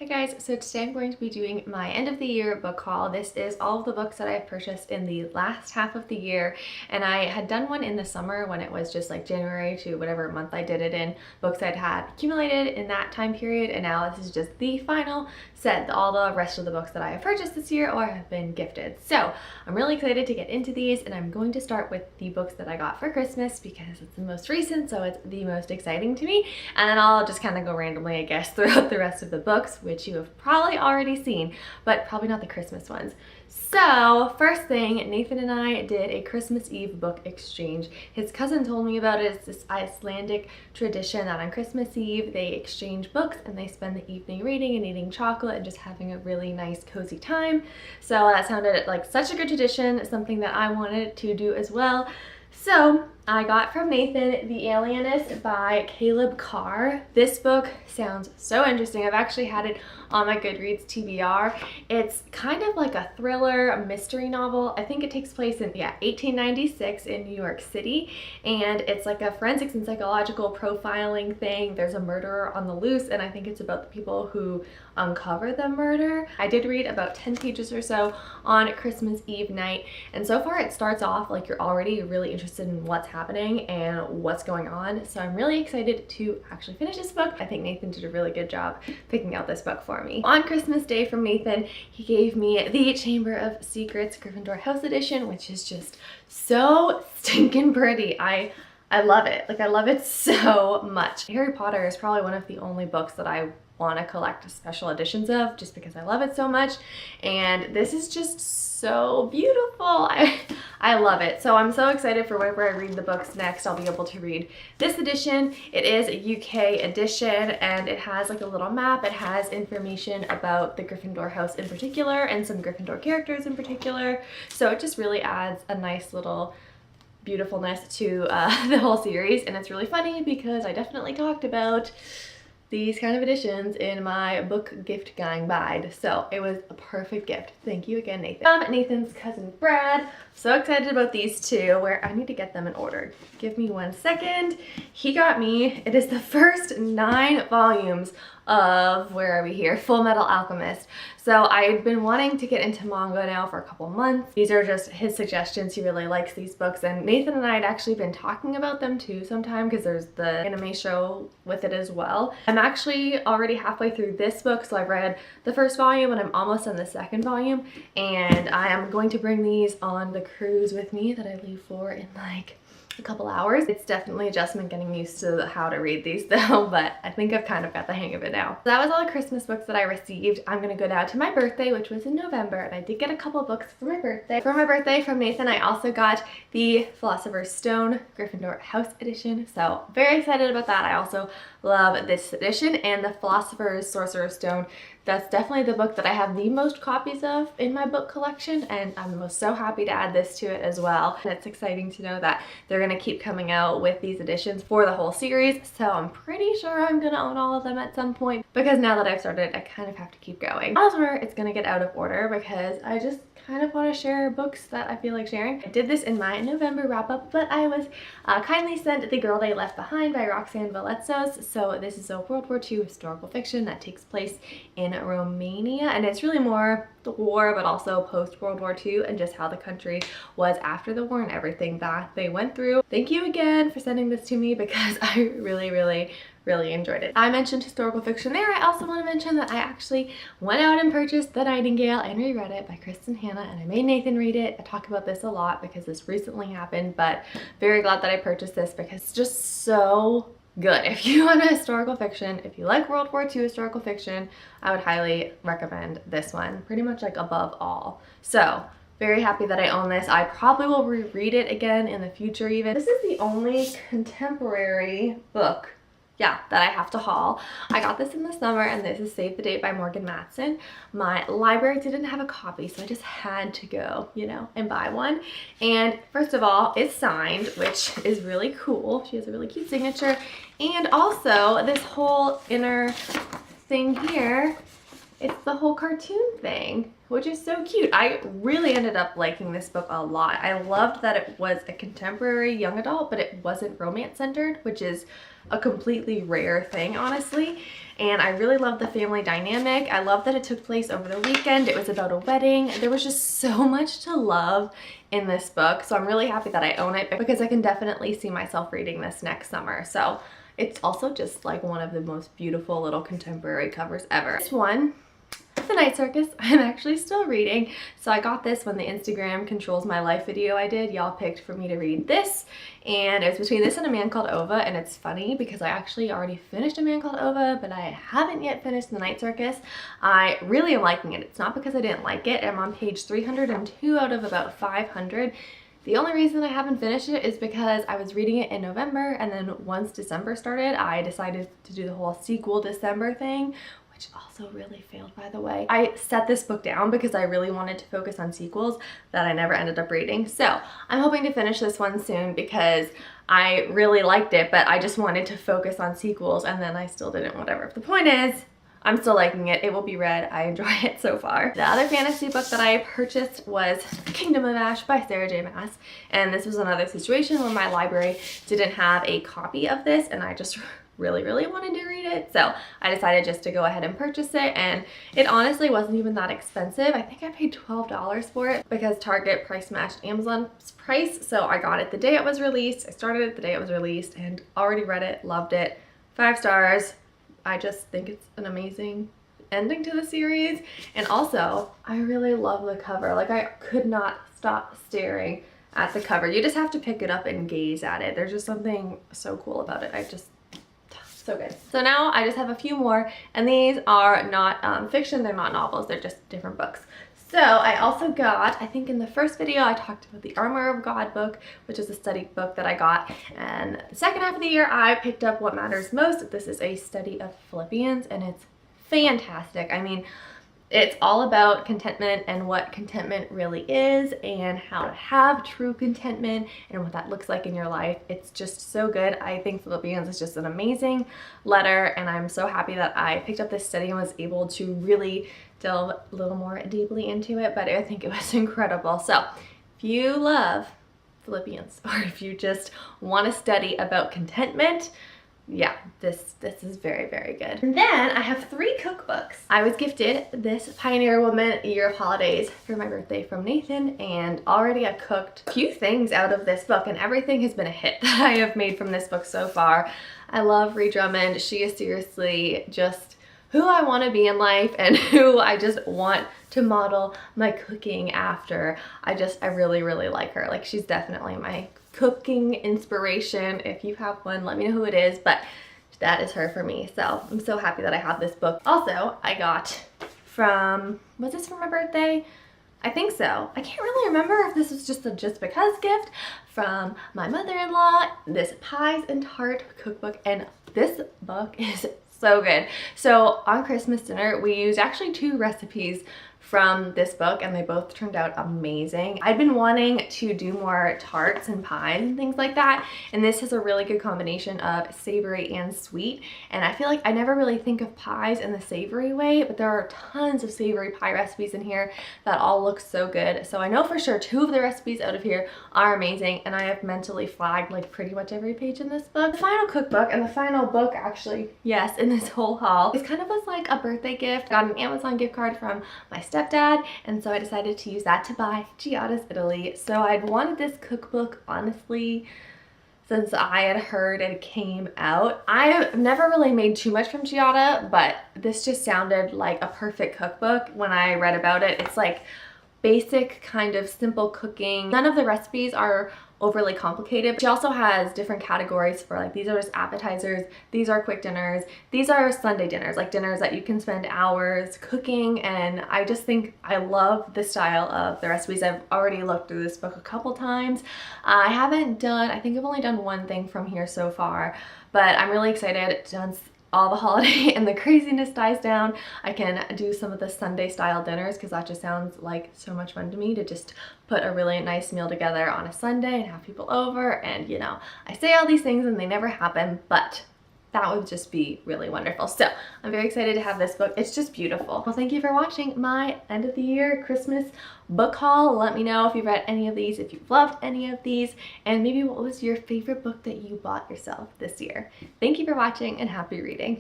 Hey guys, so today I'm going to be doing my end of the year book haul. This is all of the books that I've purchased in the last half of the year, and I had done one in the summer when it was just like January to whatever month I did it in, books I'd had accumulated in that time period, and now this is just the final set, all the rest of the books that I have purchased this year or have been gifted. So I'm really excited to get into these, and I'm going to start with the books that I got for Christmas because it's the most recent, so it's the most exciting to me, and then I'll just kind of go randomly, I guess, throughout the rest of the books, which you have probably already seen, but probably not the Christmas ones. So first thing, Nathan and I did a Christmas Eve book exchange. His cousin told me about it. It's this Icelandic tradition that on Christmas Eve they exchange books and they spend the evening reading and eating chocolate and just having a really nice cozy time. So that sounded like such a good tradition, something that I wanted to do as well. So I got from Nathan The Alienist by Caleb Carr. This book sounds so interesting. I've actually had it on my Goodreads TBR. It's kind of like a thriller, a mystery novel. I think it takes place in 1896 in New York City, and it's like a forensics and psychological profiling thing. There's a murderer on the loose, and I think it's about the people who uncover the murder. I did read about 10 pages or so on Christmas Eve night, and so far it starts off like you're already really interested in what's happening and what's going on. So I'm really excited to actually finish this book. I think Nathan did a really good job picking out this book for me. On Christmas Day from Nathan, he gave me the Chamber of Secrets Gryffindor House Edition, which is just so stinking pretty. I love it. Like, I love it so much. Harry Potter is probably one of the only books that I want to collect special editions of just because I love it so much, and this is just so beautiful. I love it. So I'm so excited for whenever I read the books next, I'll be able to read this edition. It is a UK edition, and it has like a little map. It has information about the Gryffindor house in particular and some Gryffindor characters in particular, so it just really adds a nice little beautifulness to the whole series. And it's really funny because I definitely talked about these kind of editions in my book gift gang guide, so it was a perfect gift. Thank you again, Nathan. Nathan's cousin Brad. So excited about these two, where I need to get them in order. Give me 1 second. He got me, it is the first 9 volumes of, where are we here? Full Metal Alchemist. So I've been wanting to get into manga now for a couple months. These are just his suggestions. He really likes these books, and Nathan and I had actually been talking about them too sometime because there's the anime show with it as well. I'm actually already halfway through this book, so I've read the first volume and I'm almost on the second volume, and I am going to bring these on the cruise with me that I leave for in like a couple hours. It's definitely adjustment getting used to how to read these though, but I think I've kind of got the hang of it now. So that was all the Christmas books that I received. I'm gonna go down to my birthday, which was in November, and I did get a couple books for my birthday. For my birthday from Nathan, I also got the Philosopher's Stone Gryffindor House Edition, so very excited about that. I also love this edition, and the Philosopher's Sorcerer's Stone. That's definitely the book that I have the most copies of in my book collection, and I'm so happy to add this to it as well. And it's exciting to know that they're going to keep coming out with these editions for the whole series, so I'm pretty sure I'm going to own all of them at some point, because now that I've started, I kind of have to keep going. Elsewhere, it's going to get out of order because I just kind of want to share books that I feel like sharing. I did this in my November wrap-up, but I was kindly sent The Girl They Left Behind by Roxane Valetzos. So this is a World War II historical fiction that takes place in Romania, and it's really more the war, but also post-World War II and just how the country was after the war and everything that they went through. Thank you again for sending this to me because I really enjoyed it. I mentioned historical fiction there. I also want to mention that I actually went out and purchased The Nightingale and reread it by Kristen Hanna, and I made Nathan read it. I talk about this a lot because this recently happened, but very glad that I purchased this because it's just so good. If you want a historical fiction, if you like World War II historical fiction, I would highly recommend this one, pretty much like above all. So very happy that I own this. I probably will reread it again in the future even. This is the only contemporary book that I have to haul. I got this in the summer, and this is Save the Date by Morgan Matson. My library didn't have a copy, so I just had to go, you know, and buy one. And first of all, it's signed, which is really cool. She has a really cute signature. And also this whole inner thing here it's the whole cartoon thing, which is so cute. I really ended up liking this book a lot. I loved that it was a contemporary young adult, but it wasn't romance centered, which is a completely rare thing, honestly. And I really loved the family dynamic. I love that it took place over the weekend. It was about a wedding. There was just so much to love in this book. So I'm really happy that I own it because I can definitely see myself reading this next summer. So it's also just like one of the most beautiful little contemporary covers ever. This one, The Night Circus, I'm actually still reading. So I got this when the Instagram Controls My Life video I did. Y'all picked for me to read this, and it was between this and A Man Called Ova. And it's funny because I actually already finished A Man Called Ova, but I haven't yet finished The Night Circus. I really am liking it. It's not because I didn't like it. I'm on page 302 out of about 500. The only reason I haven't finished it is because I was reading it in November, and then once December started, I decided to do the whole sequel December thing, which also really failed, by the way. I set this book down because I really wanted to focus on sequels that I never ended up reading. So I'm hoping to finish this one soon because I really liked it, but I just wanted to focus on sequels, and then I still didn't. Whatever. The point is, I'm still liking it. It will be read. I enjoy it so far. The other fantasy book that I purchased was Kingdom of Ash by Sarah J Maas. And this was another situation where my library didn't have a copy of this, and I just really wanted to read it. So I decided just to go ahead and purchase it, and it honestly wasn't even that expensive. I think I paid $12 for it because Target price matched Amazon's price. So I got it the day it was released. I started it the day it was released and already read it, loved it. 5 stars. I just think it's an amazing ending to the series. And also, I really love the cover. Like, I could not stop staring at the cover. You just have to pick it up and gaze at it. There's just something so cool about it. So good. So now I just have a few more, and these are not fiction. They're not novels. They're just different books. So I also got, I think in the first video I talked about the Armor of God book, which is a study book that I got. And the second half of the year I picked up What Matters Most. This is a study of Philippians, and it's fantastic. I mean, it's all about contentment and what contentment really is and how to have true contentment and what that looks like in your life. It's just so good. I think Philippians is just an amazing letter, and I'm so happy that I picked up this study and was able to really delve a little more deeply into it, but I think it was incredible. So if you love Philippians, or if you just want to study about contentment, yeah, this is very good. And then I have 3 cookbooks. I was gifted this Pioneer Woman Year of Holidays for my birthday from Nathan, and already I cooked a few things out of this book, and everything has been a hit that I have made from this book so far. I love Ree Drummond. She is seriously just who I want to be in life and who I just want to model my cooking after. I really like her. Like, she's definitely my cooking inspiration. If you have one, let me know who it is, but that is her for me. So I'm so happy that I have this book. Also, I got from, was this for my birthday? I think so. I can't really remember if this was just a just because gift from my mother-in-law, this Pies and Tart cookbook, and this book is so good. So on Christmas dinner, we used actually 2 recipes from this book, and they both turned out amazing. I'd been wanting to do more tarts and pies and things like that, and this is a really good combination of savory and sweet. And I feel like I never really think of pies in the savory way, but there are tons of savory pie recipes in here that all look so good. So I know for sure 2 of the recipes out of here are amazing, and I have mentally flagged like pretty much every page in this book. The final cookbook, and the final book actually, yes, in this whole haul, is kind of was like a birthday gift. I got an Amazon gift card from my stepdad, and so I decided to use that to buy Giada's Italy. So I'd wanted this cookbook, honestly, since I had heard it came out. I've never really made too much from Giada, but this just sounded like a perfect cookbook when I read about it. It's like basic kind of simple cooking. None of the recipes are overly complicated. She also has different categories for, like, these are just appetizers, these are quick dinners, these are Sunday dinners, like dinners that you can spend hours cooking. And I just think I love the style of the recipes. I've already looked through this book a couple times. I think I've only done one thing from here so far, but I'm really excited. Once all the holiday and the craziness dies down, I can do some of the Sunday style dinners, because that just sounds like so much fun to me, to just put a really nice meal together on a Sunday and have people over. And you know, I say all these things and they never happen, but that would just be really wonderful. So I'm very excited to have this book. It's just beautiful. Well, thank you for watching my end of the year Christmas book haul. Let me know if you've read any of these, if you've loved any of these, and maybe what was your favorite book that you bought yourself this year. Thank you for watching and happy reading.